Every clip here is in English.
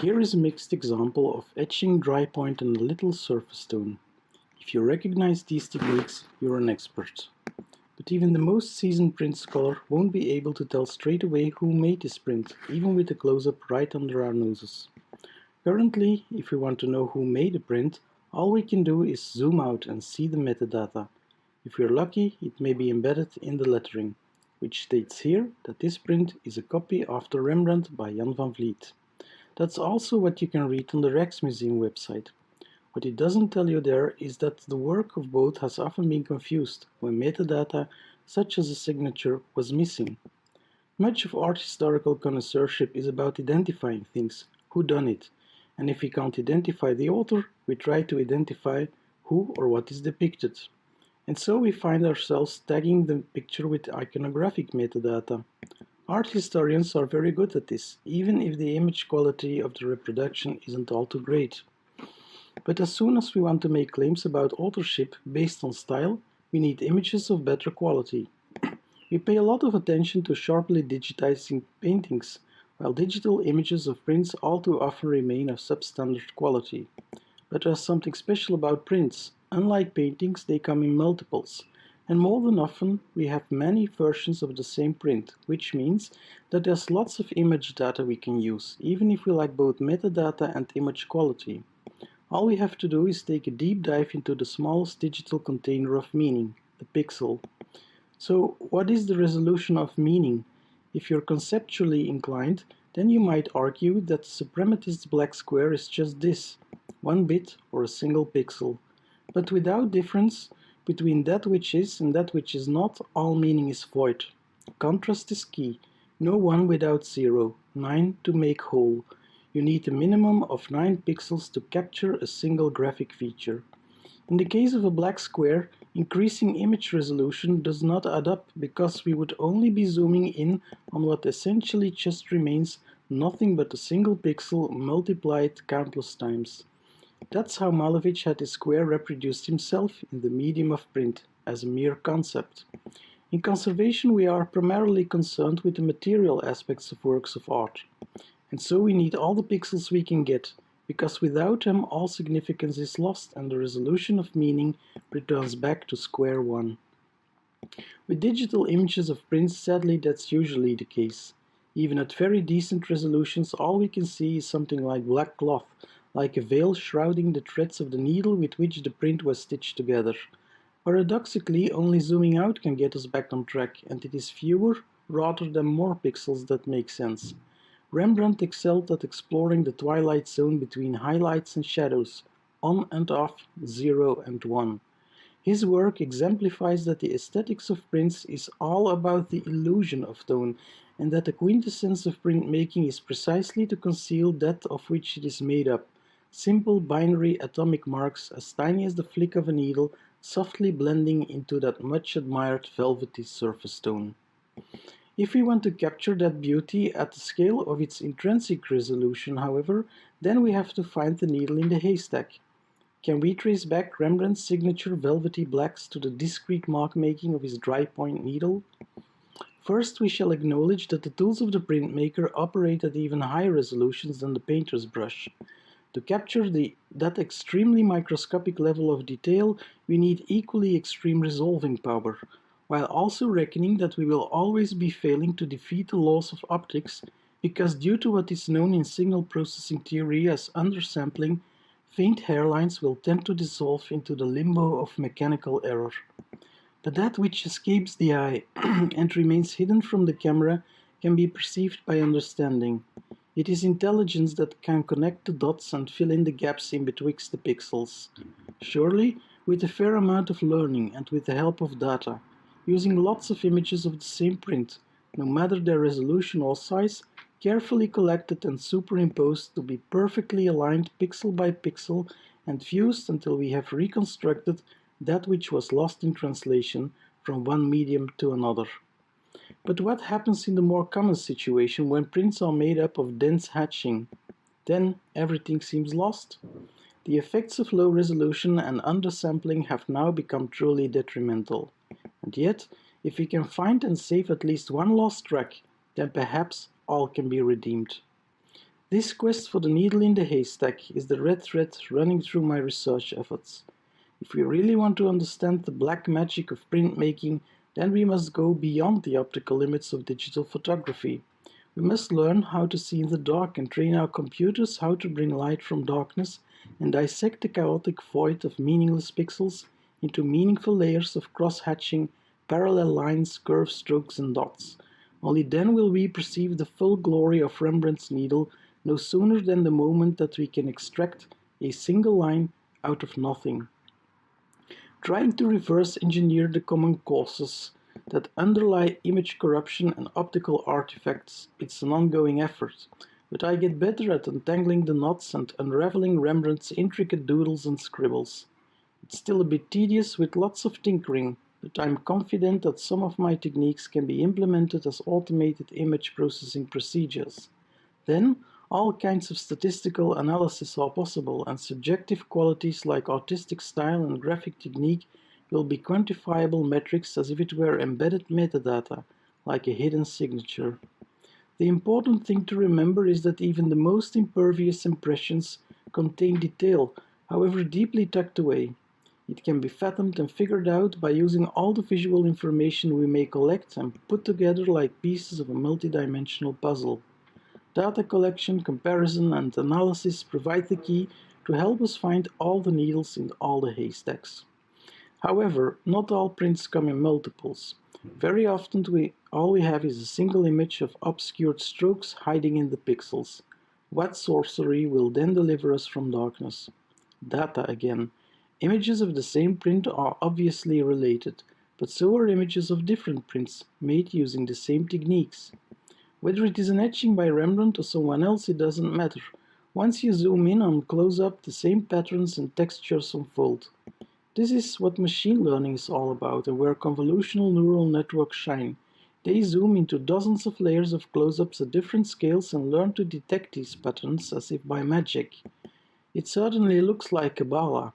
Here is a mixed example of etching, dry point and a little surface tone. If you recognize these techniques, you're an expert. But even the most seasoned print scholar won't be able to tell straight away who made this print, even with a close-up right under our noses. Currently, if we want to know who made a print, all we can do is zoom out and see the metadata. If we're lucky, it may be embedded in the lettering, which states here that this print is a copy after Rembrandt by Jan van Vliet. That's also what you can read on the Rijksmuseum website. What it doesn't tell you there is that the work of both has often been confused when metadata, such as a signature, was missing. Much of art historical connoisseurship is about identifying things, who done it, and if we can't identify the author, we try to identify who or what is depicted. And so we find ourselves tagging the picture with iconographic metadata. Art historians are very good at this, even if the image quality of the reproduction isn't all too great. But as soon as we want to make claims about authorship based on style, we need images of better quality. We pay a lot of attention to sharply digitizing paintings, while digital images of prints all too often remain of substandard quality. But there's something special about prints. Unlike paintings, they come in multiples. And more than often, we have many versions of the same print, which means that there's lots of image data we can use, even if we like both metadata and image quality. All we have to do is take a deep dive into the smallest digital container of meaning, the pixel. So, what is the resolution of meaning? If you're conceptually inclined, then you might argue that the suprematist black square is just this, one bit or a single pixel. But without difference between that which is and that which is not, all meaning is void. Contrast is key. No 1 without 0, 9 to make whole. You need a minimum of 9 pixels to capture a single graphic feature. In the case of a black square, increasing image resolution does not add up because we would only be zooming in on what essentially just remains nothing but a single pixel multiplied countless times. That's how Malevich had his square reproduced himself in the medium of print, as a mere concept. In conservation, we are primarily concerned with the material aspects of works of art. And so we need all the pixels we can get, because without them all significance is lost and the resolution of meaning returns back to square one. With digital images of prints, sadly that's usually the case. Even at very decent resolutions, all we can see is something like black cloth, like a veil shrouding the threads of the needle with which the print was stitched together. Paradoxically, only zooming out can get us back on track, and it is fewer rather than more pixels that make sense. Rembrandt excelled at exploring the twilight zone between highlights and shadows, on and off, 0 and 1. His work exemplifies that the aesthetics of prints is all about the illusion of tone, and that the quintessence of printmaking is precisely to conceal that of which it is made up. Simple binary atomic marks as tiny as the flick of a needle, softly blending into that much admired velvety surface tone. If we want to capture that beauty at the scale of its intrinsic resolution, however, then we have to find the needle in the haystack. Can we trace back Rembrandt's signature velvety blacks to the discrete mark-making of his dry-point needle? First, we shall acknowledge that the tools of the printmaker operate at even higher resolutions than the painter's brush. To capture that extremely microscopic level of detail, we need equally extreme resolving power, while also reckoning that we will always be failing to defeat the laws of optics, because due to what is known in signal processing theory as undersampling, faint hairlines will tend to dissolve into the limbo of mechanical error. But that which escapes the eye and remains hidden from the camera can be perceived by understanding. It is intelligence that can connect the dots and fill in the gaps in betwixt the pixels. Surely, with a fair amount of learning and with the help of data, using lots of images of the same print, no matter their resolution or size, carefully collected and superimposed to be perfectly aligned pixel by pixel and fused until we have reconstructed that which was lost in translation from one medium to another. But what happens in the more common situation when prints are made up of dense hatching? Then everything seems lost. The effects of low resolution and undersampling have now become truly detrimental. And yet, if we can find and save at least one lost track, then perhaps all can be redeemed. This quest for the needle in the haystack is the red thread running through my research efforts. If we really want to understand the black magic of printmaking, then we must go beyond the optical limits of digital photography. We must learn how to see in the dark and train our computers how to bring light from darkness and dissect the chaotic void of meaningless pixels into meaningful layers of cross-hatching, parallel lines, curves, strokes, and dots. Only then will we perceive the full glory of Rembrandt's needle, no sooner than the moment that we can extract a single line out of nothing. Trying to reverse engineer the common causes that underlie image corruption and optical artifacts, it's an ongoing effort, but I get better at untangling the knots and unraveling Rembrandt's intricate doodles and scribbles. It's still a bit tedious with lots of tinkering, but I'm confident that some of my techniques can be implemented as automated image processing procedures. Then, all kinds of statistical analysis are possible, and subjective qualities like artistic style and graphic technique will be quantifiable metrics as if it were embedded metadata, like a hidden signature. The important thing to remember is that even the most impervious impressions contain detail, however deeply tucked away. It can be fathomed and figured out by using all the visual information we may collect and put together like pieces of a multidimensional puzzle. Data collection, comparison, and analysis provide the key to help us find all the needles in all the haystacks. However, not all prints come in multiples. Very often all we have is a single image of obscured strokes hiding in the pixels. What sorcery will then deliver us from darkness? Data again. Images of the same print are obviously related, but so are images of different prints, made using the same techniques. Whether it is an etching by Rembrandt or someone else, it doesn't matter. Once you zoom in on close-up, the same patterns and textures unfold. This is what machine learning is all about, and where convolutional neural networks shine. They zoom into dozens of layers of close-ups at different scales and learn to detect these patterns as if by magic. It certainly looks like Kabbalah,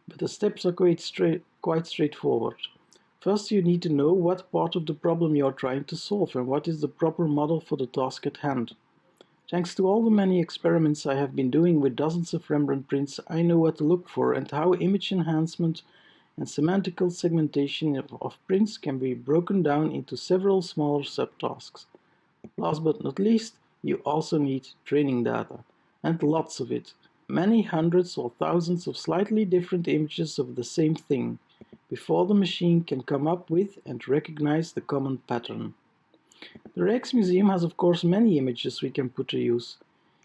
but the steps are quite straightforward. First, you need to know what part of the problem you are trying to solve and what is the proper model for the task at hand. Thanks to all the many experiments I have been doing with dozens of Rembrandt prints, I know what to look for and how image enhancement and semantical segmentation of prints can be broken down into several smaller subtasks. Last but not least, you also need training data, and lots of it. Many hundreds or thousands of slightly different images of the same thing, before the machine can come up with and recognize the common pattern. The Rijksmuseum has of course many images we can put to use.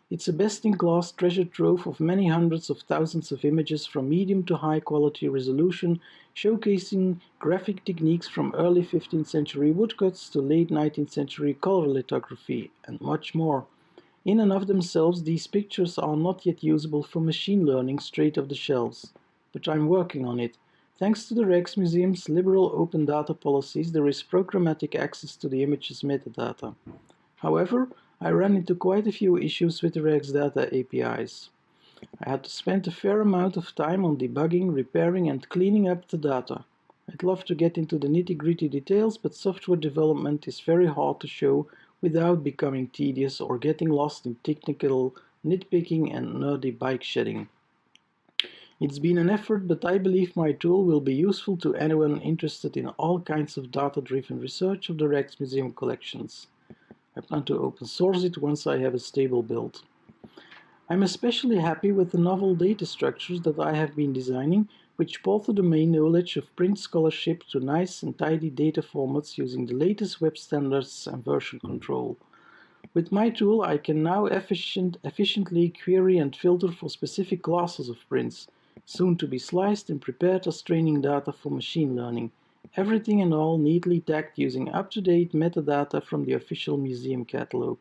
It's a best-in-class treasure trove of many hundreds of thousands of images from medium to high quality resolution, showcasing graphic techniques from early 15th century woodcuts to late 19th century color lithography, and much more. In and of themselves, these pictures are not yet usable for machine learning straight off the shelves, but I'm working on it. Thanks to the Rijksmuseum's liberal open data policies, there is programmatic access to the image's metadata. However, I ran into quite a few issues with the Rijksdata APIs. I had to spend a fair amount of time on debugging, repairing, and cleaning up the data. I'd love to get into the nitty-gritty details, but software development is very hard to show without becoming tedious or getting lost in technical nitpicking and nerdy bike shedding. It's been an effort, but I believe my tool will be useful to anyone interested in all kinds of data-driven research of the Rijksmuseum collections. I plan to open source it once I have a stable build. I'm especially happy with the novel data structures that I have been designing, which port the domain knowledge of print scholarship to nice and tidy data formats using the latest web standards and version control. With my tool, I can now efficiently query and filter for specific classes of prints, soon to be sliced and prepared as training data for machine learning. Everything and all neatly tagged using up-to-date metadata from the official museum catalog.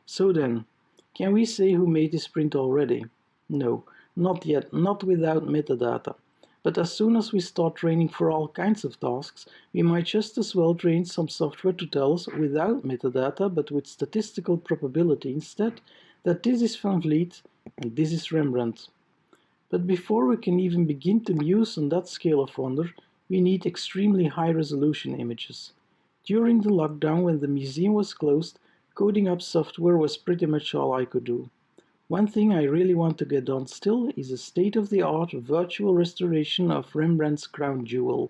So then, can we say who made this print already? No, not yet, not without metadata. But as soon as we start training for all kinds of tasks, we might just as well train some software to tell us, without metadata but with statistical probability instead, that this is Van Vliet and this is Rembrandt. But before we can even begin to muse on that scale of wonder, we need extremely high-resolution images. During the lockdown, when the museum was closed, Coding up software was pretty much all I could do. One thing I really want to get done still is a state-of-the-art virtual restoration of Rembrandt's crown jewel.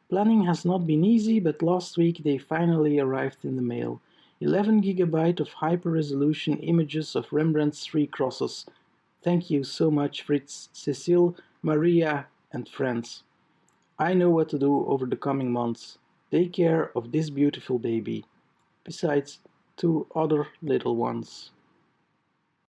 Planning has not been easy, but last week they finally arrived in the mail. 11 GB of hyper-resolution images of Rembrandt's three crosses. Thank you so much, Fritz, Cecile, Maria, and friends. I know what to do over the coming months. Take care of this beautiful baby. Besides, two other little ones.